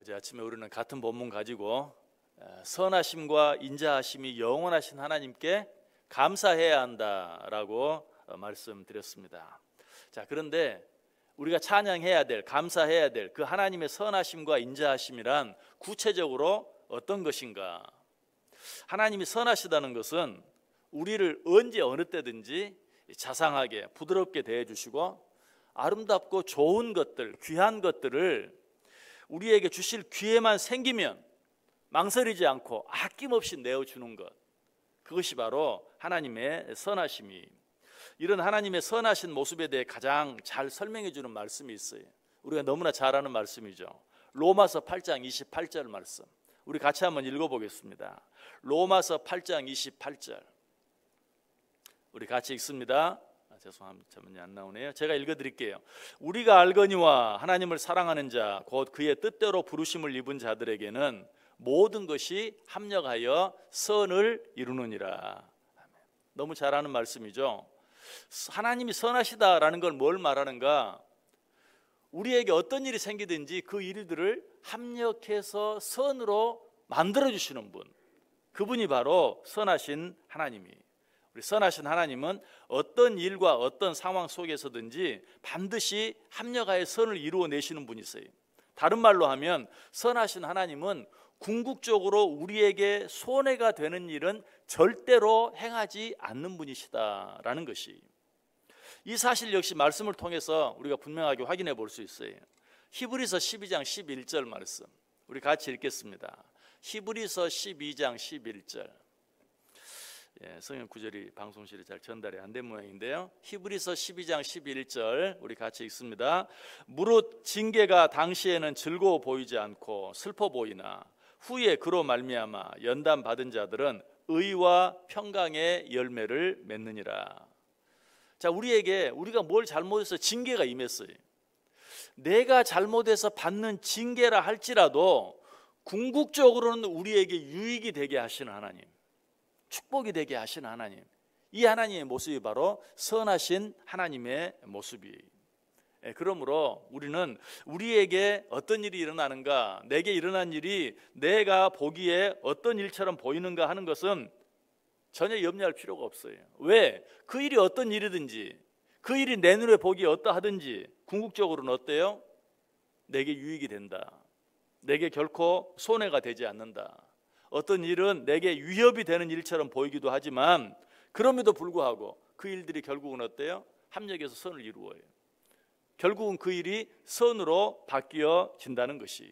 어제 아침에 우리는 같은 본문 가지고 선하심과 인자하심이 영원하신 하나님께 감사해야 한다라고 말씀드렸습니다. 자, 그런데 우리가 찬양해야 될, 감사해야 될 그 하나님의 선하심과 인자하심이란 구체적으로 어떤 것인가? 하나님이 선하시다는 것은 우리를 언제 어느 때든지 자상하게 부드럽게 대해주시고 아름답고 좋은 것들, 귀한 것들을 우리에게 주실 기회만 생기면 망설이지 않고 아낌없이 내어주는 것, 그것이 바로 하나님의 선하심이. 이런 하나님의 선하신 모습에 대해 가장 잘 설명해 주는 말씀이 있어요. 우리가 너무나 잘 아는 말씀이죠. 로마서 8장 28절 말씀, 우리 같이 한번 읽어보겠습니다. 로마서 8장 28절 우리 같이 읽습니다. 죄송합니다. 저문이 안 나오네요. 제가 읽어드릴게요. 우리가 알거니와 하나님을 사랑하는 자 곧 그의 뜻대로 부르심을 입은 자들에게는 모든 것이 합력하여 선을 이루느니라. 너무 잘 아는 말씀이죠. 하나님이 선하시다라는 걸 뭘 말하는가? 우리에게 어떤 일이 생기든지 그 일들을 합력해서 선으로 만들어주시는 분, 그분이 바로 선하신 하나님이에요. 우리 선하신 하나님은 어떤 일과 어떤 상황 속에서든지 반드시 합력하여 선을 이루어내시는 분이세요. 다른 말로 하면 선하신 하나님은 궁극적으로 우리에게 손해가 되는 일은 절대로 행하지 않는 분이시다라는 것이, 이 사실 역시 말씀을 통해서 우리가 분명하게 확인해 볼 수 있어요. 히브리서 12장 11절 말씀 우리 같이 읽겠습니다. 히브리서 12장 11절. 성경 구절이 방송실에 잘 전달이 안 된 모양인데요. 히브리서 12장 11절 우리 같이 읽습니다. 무릇 징계가 당시에는 즐거워 보이지 않고 슬퍼 보이나 후에 그로 말미암아 연단 받은 자들은 의와 평강의 열매를 맺느니라. 자, 우리가 뭘 잘못해서 징계가 임했어요. 내가 잘못해서 받는 징계라 할지라도 궁극적으로는 우리에게 유익이 되게 하시는 하나님, 축복이 되게 하시는 하나님, 이 하나님의 모습이 바로 선하신 하나님의 모습이에요. 그러므로 우리는 우리에게 어떤 일이 일어나는가, 내게 일어난 일이 내가 보기에 어떤 일처럼 보이는가 하는 것은 전혀 염려할 필요가 없어요. 왜? 그 일이 어떤 일이든지, 그 일이 내 눈에 보기에 어떠하든지 궁극적으로는 어때요? 내게 유익이 된다. 내게 결코 손해가 되지 않는다. 어떤 일은 내게 위협이 되는 일처럼 보이기도 하지만 그럼에도 불구하고 그 일들이 결국은 어때요? 합력해서 선을 이루어요. 결국은 그 일이 선으로 바뀌어진다는 것이.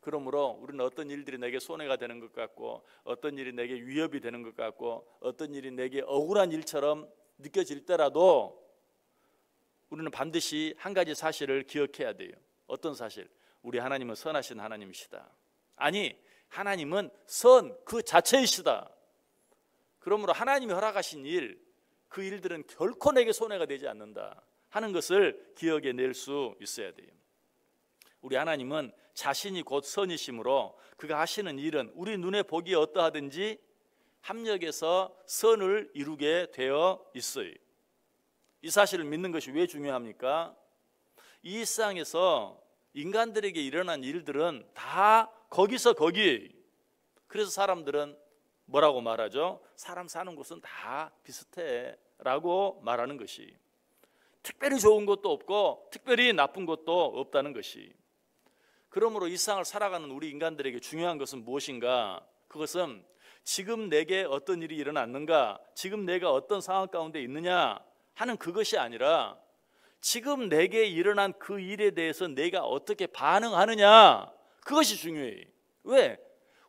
그러므로 우리는 어떤 일들이 내게 손해가 되는 것 같고, 어떤 일이 내게 위협이 되는 것 같고, 어떤 일이 내게 억울한 일처럼 느껴질 때라도 우리는 반드시 한 가지 사실을 기억해야 돼요. 어떤 사실? 우리 하나님은 선하신 하나님이시다. 아니, 하나님은 선 그 자체이시다. 그러므로 하나님이 허락하신 일, 그 일들은 결코 내게 손해가 되지 않는다 하는 것을 기억해 낼 수 있어야 돼요. 우리 하나님은 자신이 곧 선이시므로 그가 하시는 일은 우리 눈에 보기에 어떠하든지 합력해서 선을 이루게 되어 있어요. 이 사실을 믿는 것이 왜 중요합니까? 이 일상에서 인간들에게 일어난 일들은 다 거기서 거기. 그래서 사람들은 뭐라고 말하죠? 사람 사는 곳은 다 비슷해 라고 말하는 것이, 특별히 좋은 것도 없고 특별히 나쁜 것도 없다는 것이. 그러므로 일상을 살아가는 우리 인간들에게 중요한 것은 무엇인가? 그것은 지금 내게 어떤 일이 일어났는가, 지금 내가 어떤 상황 가운데 있느냐 하는 그것이 아니라 지금 내게 일어난 그 일에 대해서 내가 어떻게 반응하느냐, 그것이 중요해요. 왜?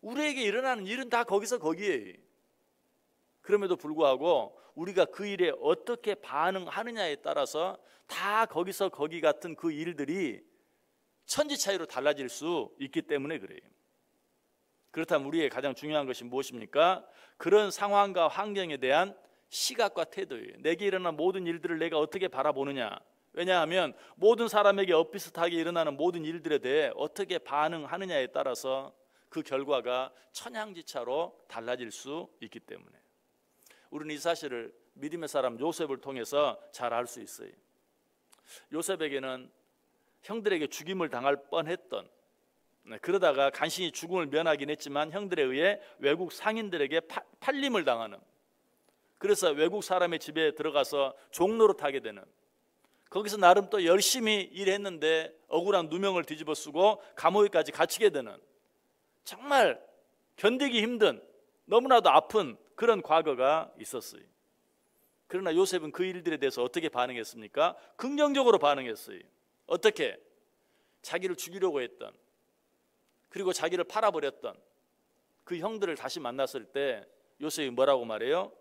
우리에게 일어나는 일은 다 거기서 거기에요. 그럼에도 불구하고 우리가 그 일에 어떻게 반응하느냐에 따라서 다 거기서 거기 같은 그 일들이 천지 차이로 달라질 수 있기 때문에 그래요. 그렇다면 우리의 가장 중요한 것이 무엇입니까? 그런 상황과 환경에 대한 시각과 태도예요. 내게 일어난 모든 일들을 내가 어떻게 바라보느냐. 왜냐하면 모든 사람에게 엇비슷하게 일어나는 모든 일들에 대해 어떻게 반응하느냐에 따라서 그 결과가 천양지차로 달라질 수 있기 때문에 우리는 이 사실을 믿음의 사람 요셉을 통해서 잘 알 수 있어요. 요셉에게는 형들에게 죽임을 당할 뻔했던 그러다가 간신히 죽음을 면하긴 했지만 형들에 의해 외국 상인들에게 팔림을 당하는, 그래서 외국 사람의 집에 들어가서 종노릇하게 되는, 거기서 나름 또 열심히 일했는데 억울한 누명을 뒤집어 쓰고 감옥에까지 갇히게 되는, 정말 견디기 힘든, 너무나도 아픈 그런 과거가 있었어요. 그러나 요셉은 그 일들에 대해서 어떻게 반응했습니까? 긍정적으로 반응했어요. 어떻게? 자기를 죽이려고 했던, 그리고 자기를 팔아버렸던 그 형들을 다시 만났을 때 요셉이 뭐라고 말해요?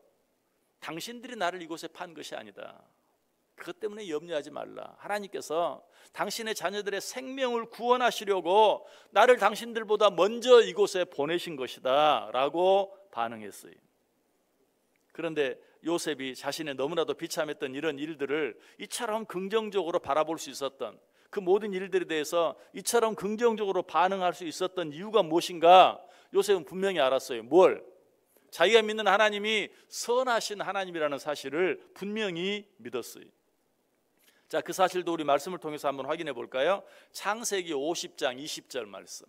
당신들이 나를 이곳에 판 것이 아니다. 그것 때문에 염려하지 말라. 하나님께서 당신의 자녀들의 생명을 구원하시려고 나를 당신들보다 먼저 이곳에 보내신 것이다 라고 반응했어요. 그런데 요셉이 자신의 너무나도 비참했던 이런 일들을 이처럼 긍정적으로 바라볼 수 있었던, 그 모든 일들에 대해서 이처럼 긍정적으로 반응할 수 있었던 이유가 무엇인가? 요셉은 분명히 알았어요. 뭘? 자기가 믿는 하나님이 선하신 하나님이라는 사실을 분명히 믿었어요. 자, 그 사실도 우리 말씀을 통해서 한번 확인해 볼까요? 창세기 50장 20절 말씀.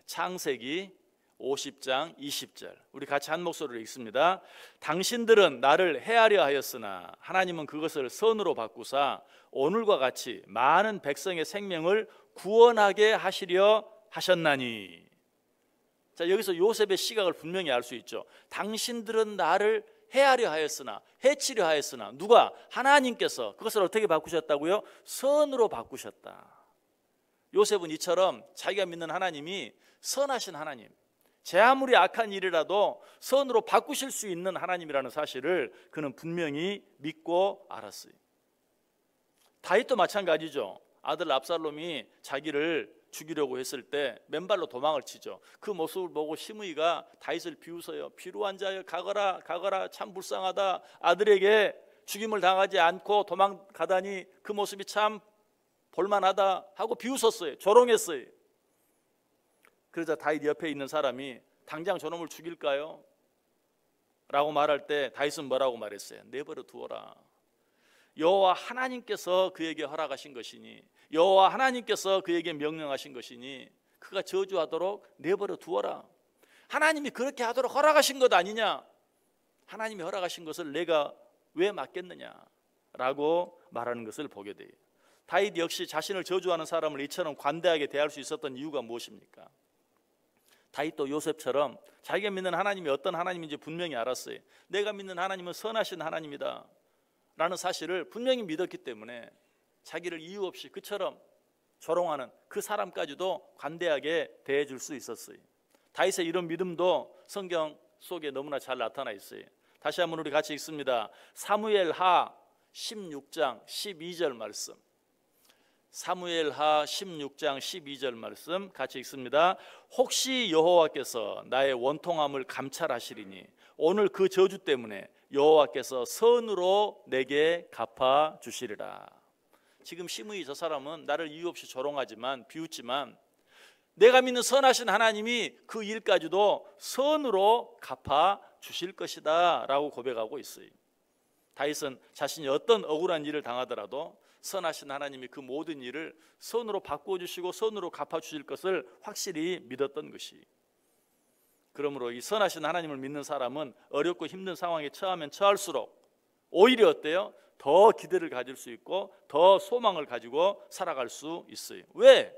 창세기 50장 20절. 우리 같이 한 목소리로 읽습니다. 당신들은 나를 해하려 하였으나 하나님은 그것을 선으로 바꾸사 오늘과 같이 많은 백성의 생명을 구원하게 하시려 하셨나니. 자, 여기서 요셉의 시각을 분명히 알 수 있죠. 당신들은 나를 해하려 하였으나, 해치려 하였으나, 누가? 하나님께서 그것을 어떻게 바꾸셨다고요? 선으로 바꾸셨다. 요셉은 이처럼 자기가 믿는 하나님이 선하신 하나님, 제 아무리 악한 일이라도 선으로 바꾸실 수 있는 하나님이라는 사실을 그는 분명히 믿고 알았어요. 다윗도 마찬가지죠. 아들 압살롬이 자기를 죽이려고 했을 때 맨발로 도망을 치죠. 그 모습을 보고 시므이가 다윗을 비웃어요. 비루한 자여 가거라 가거라, 참 불쌍하다. 아들에게 죽임을 당하지 않고 도망가다니 그 모습이 참 볼만하다 하고 비웃었어요. 조롱했어요. 그러자 다윗 옆에 있는 사람이 당장 저놈을 죽일까요? 라고 말할 때 다윗은 뭐라고 말했어요? 내버려 두어라. 여호와 하나님께서 그에게 허락하신 것이니, 여호와 하나님께서 그에게 명령하신 것이니 그가 저주하도록 내버려 두어라. 하나님이 그렇게 하도록 허락하신 것 아니냐? 하나님이 허락하신 것을 내가 왜 맡겠느냐? 라고 말하는 것을 보게 돼요. 다윗 역시 자신을 저주하는 사람을 이처럼 관대하게 대할 수 있었던 이유가 무엇입니까? 다윗도 요셉처럼 자기가 믿는 하나님이 어떤 하나님인지 분명히 알았어요. 내가 믿는 하나님은 선하신 하나님이다 라는 사실을 분명히 믿었기 때문에 자기를 이유 없이 그처럼 조롱하는 그 사람까지도 관대하게 대해줄 수 있었어요. 다윗의 이런 믿음도 성경 속에 너무나 잘 나타나 있어요. 다시 한번 우리 같이 읽습니다. 사무엘하 16장 12절 말씀. 사무엘하 16장 12절 말씀 같이 읽습니다. 혹시 여호와께서 나의 원통함을 감찰하시리니 오늘 그 저주 때문에 여호와께서 선으로 내게 갚아 주시리라. 지금 시므이 저 사람은 나를 이유 없이 조롱하지만 비웃지만 내가 믿는 선하신 하나님이 그 일까지도 선으로 갚아 주실 것이다 라고 고백하고 있어요. 다윗은 자신이 어떤 억울한 일을 당하더라도 선하신 하나님이 그 모든 일을 선으로 바꾸어 주시고 선으로 갚아 주실 것을 확실히 믿었던 것이. 그러므로 이 선하신 하나님을 믿는 사람은 어렵고 힘든 상황에 처하면 처할수록 오히려 어때요? 더 기대를 가질 수 있고 더 소망을 가지고 살아갈 수 있어요. 왜?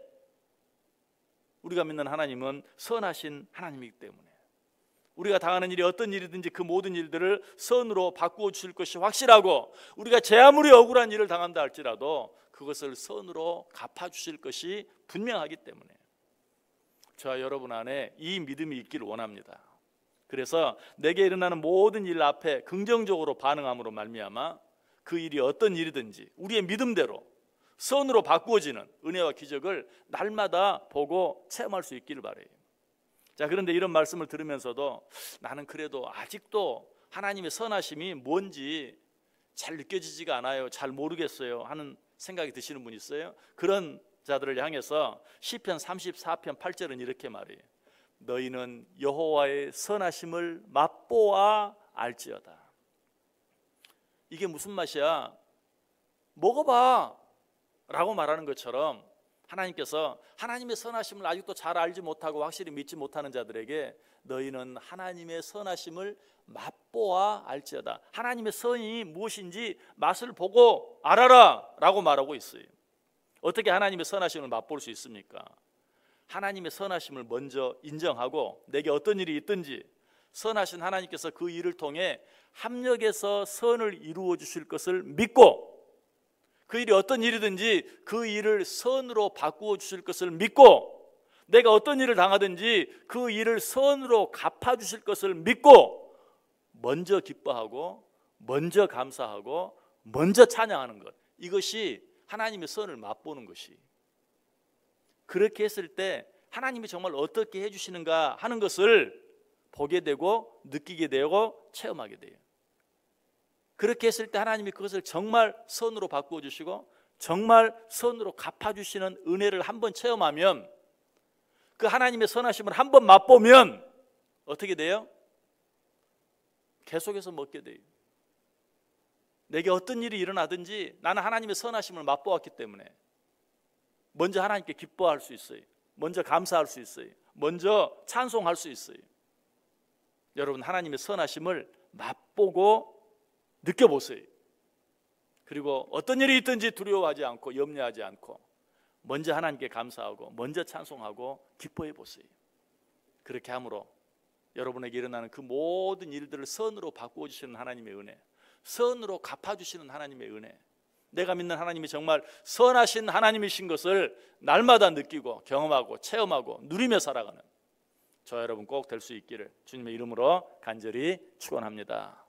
우리가 믿는 하나님은 선하신 하나님이기 때문에. 우리가 당하는 일이 어떤 일이든지 그 모든 일들을 선으로 바꾸어 주실 것이 확실하고, 우리가 제 아무리 억울한 일을 당한다 할지라도 그것을 선으로 갚아 주실 것이 분명하기 때문에 저와 여러분 안에 이 믿음이 있기를 원합니다. 그래서 내게 일어나는 모든 일 앞에 긍정적으로 반응함으로 말미암아 그 일이 어떤 일이든지 우리의 믿음대로 선으로 바꾸어지는 은혜와 기적을 날마다 보고 체험할 수 있기를 바라요. 자, 그런데 이런 말씀을 들으면서도 나는 그래도 아직도 하나님의 선하심이 뭔지 잘 느껴지지가 않아요, 잘 모르겠어요 하는 생각이 드시는 분 있어요? 그런 자들을 향해서 시편 34편 8절은 이렇게 말해요. 너희는 여호와의 선하심을 맛보아 알지어다. 이게 무슨 맛이야? 먹어봐 라고 말하는 것처럼 하나님께서 하나님의 선하심을 아직도 잘 알지 못하고 확실히 믿지 못하는 자들에게 너희는 하나님의 선하심을 맛보아 알지어다. 하나님의 선이 무엇인지 맛을 보고 알아라 라고 말하고 있어요. 어떻게 하나님의 선하심을 맛볼 수 있습니까? 하나님의 선하심을 먼저 인정하고 내게 어떤 일이 있든지 선하신 하나님께서 그 일을 통해 합력해서 선을 이루어 주실 것을 믿고, 그 일이 어떤 일이든지 그 일을 선으로 바꾸어 주실 것을 믿고, 내가 어떤 일을 당하든지 그 일을 선으로 갚아 주실 것을 믿고 먼저 기뻐하고 먼저 감사하고 먼저 찬양하는 것, 이것이 하나님의 선을 맛보는 것이. 그렇게 했을 때 하나님이 정말 어떻게 해주시는가 하는 것을 보게 되고 느끼게 되고 체험하게 돼요. 그렇게 했을 때 하나님이 그것을 정말 선으로 바꾸어 주시고 정말 선으로 갚아주시는 은혜를 한번 체험하면, 그 하나님의 선하심을 한번 맛보면 어떻게 돼요? 계속해서 먹게 돼요. 내게 어떤 일이 일어나든지 나는 하나님의 선하심을 맛보았기 때문에 먼저 하나님께 기뻐할 수 있어요. 먼저 감사할 수 있어요. 먼저 찬송할 수 있어요. 여러분, 하나님의 선하심을 맛보고 느껴보세요. 그리고 어떤 일이 있든지 두려워하지 않고 염려하지 않고 먼저 하나님께 감사하고 먼저 찬송하고 기뻐해 보세요. 그렇게 함으로 여러분에게 일어나는 그 모든 일들을 선으로 바꾸어 주시는 하나님의 은혜, 선으로 갚아주시는 하나님의 은혜, 내가 믿는 하나님이 정말 선하신 하나님이신 것을 날마다 느끼고 경험하고 체험하고 누리며 살아가는 저 여러분 꼭 될 수 있기를 주님의 이름으로 간절히 축원합니다.